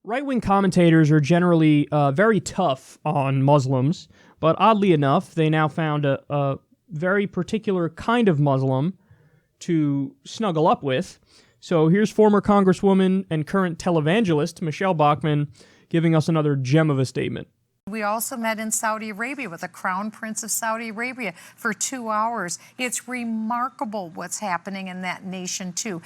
Right-wing commentators are generally very tough on Muslims, but oddly enough, they now found a very particular kind of Muslim to snuggle up with. So here's former Congresswoman and current televangelist Michele Bachmann giving us another gem of a statement. We also met in Saudi Arabia with the Crown Prince of Saudi Arabia for 2 hours. It's remarkable what's happening in that nation, too.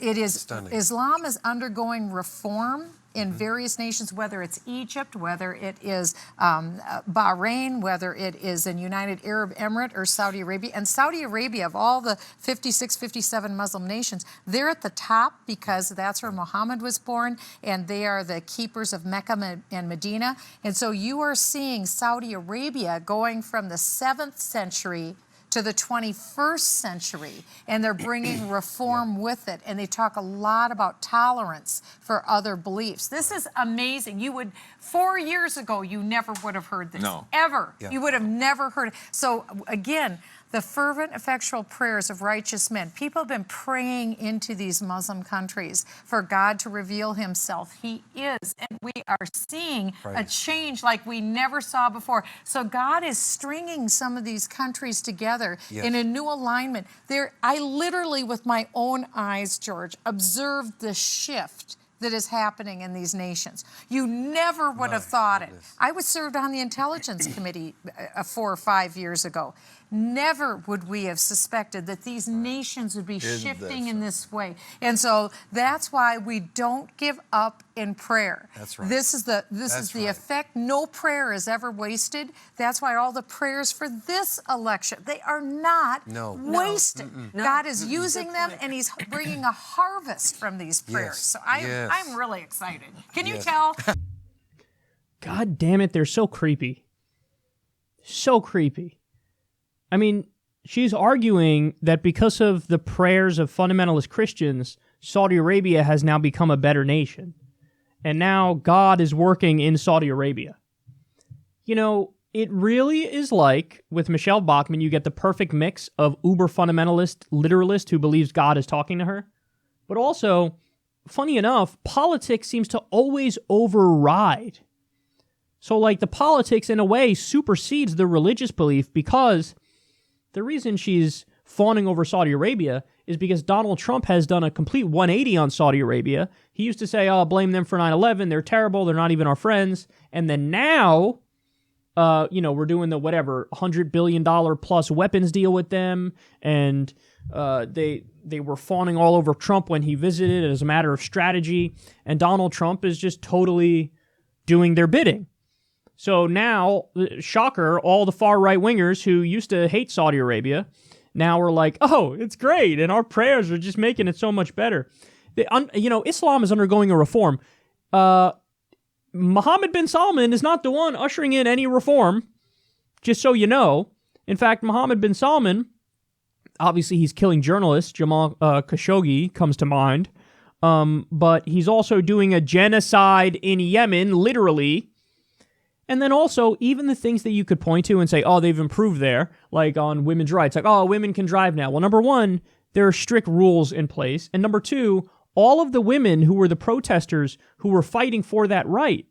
It is stunning. Islam is undergoing reform in various nations, whether it's Egypt, whether it is Bahrain, whether it is in United Arab Emirates or Saudi Arabia. And Saudi Arabia, of all the 56, 57 Muslim nations, they're at the top because that's where Muhammad was born, and they are the keepers of Mecca and Medina. And so you are seeing Saudi Arabia going from the 7th century to the 21st century, and they're bringing reform with it, and they talk a lot about tolerance for other beliefs. This is amazing. 4 years ago, you never would have heard this. No. Ever. Yeah. You would have never heard it. So, again, the fervent, effectual prayers of righteous men. People have been praying into these Muslim countries for God to reveal himself. He is, and we are seeing a change like we never saw before. So God is stringing some of these countries together in a new alignment. I literally, with my own eyes, George, observed the shift that is happening in these nations. You never would have thought it. I was served on the Intelligence Committee 4 or 5 years ago. Never would we have suspected that these nations would be shifting in this way. And so that's why we don't give up in prayer. That's right. This is the effect. No prayer is ever wasted. That's why all the prayers for this election, they are not wasted. No. God is using them, and he's bringing a harvest from these prayers. So I'm really excited. Can you tell? God damn it, they're so creepy. So creepy. I mean, she's arguing that because of the prayers of fundamentalist Christians, Saudi Arabia has now become a better nation. And now God is working in Saudi Arabia. You know, it really is like, with Michele Bachmann, you get the perfect mix of uber fundamentalist literalist who believes God is talking to her. But also, funny enough, politics seems to always override. So, like, the politics, in a way, supersedes the religious belief, because the reason she's fawning over Saudi Arabia is because Donald Trump has done a complete 180 on Saudi Arabia. He used to say, blame them for 9/11. They're terrible. They're not even our friends. And then now, we're doing the $100 billion plus weapons deal with them. And they were fawning all over Trump when he visited as a matter of strategy. And Donald Trump is just totally doing their bidding. So now, shocker, all the far right-wingers who used to hate Saudi Arabia now are like, oh, it's great, and our prayers are just making it so much better. Islam is undergoing a reform. Mohammed bin Salman is not the one ushering in any reform, just so you know. In fact, Mohammed bin Salman, obviously he's killing journalists. Jamal Khashoggi comes to mind. But he's also doing a genocide in Yemen, literally. And then also, even the things that you could point to and say, oh, they've improved there, like on women's rights, like, oh, women can drive now. Well, number one, there are strict rules in place. And number two, all of the women who were the protesters who were fighting for that right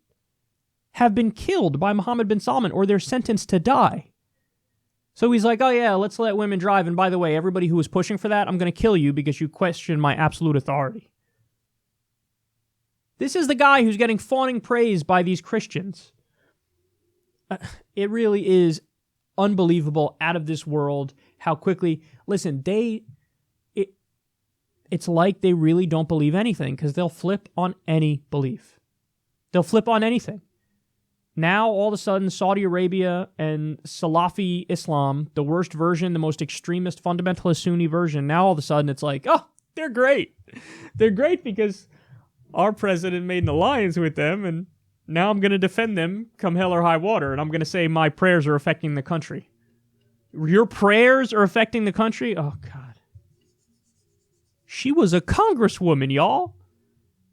have been killed by Mohammed bin Salman, or they're sentenced to die. So he's like, oh yeah, let's let women drive. And by the way, everybody who was pushing for that, I'm going to kill you because you question my absolute authority. This is the guy who's getting fawning praise by these Christians. It really is unbelievable, out of this world, how quickly... Listen, it's like they really don't believe anything, because they'll flip on any belief. They'll flip on anything. Now, all of a sudden, Saudi Arabia and Salafi Islam, the worst version, the most extremist, fundamentalist Sunni version, now all of a sudden it's like, oh, they're great. They're great because our president made an alliance with them, and now I'm going to defend them come hell or high water, and I'm going to say my prayers are affecting the country. Your prayers are affecting the country? Oh, God. She was a congresswoman, y'all.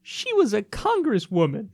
She was a congresswoman.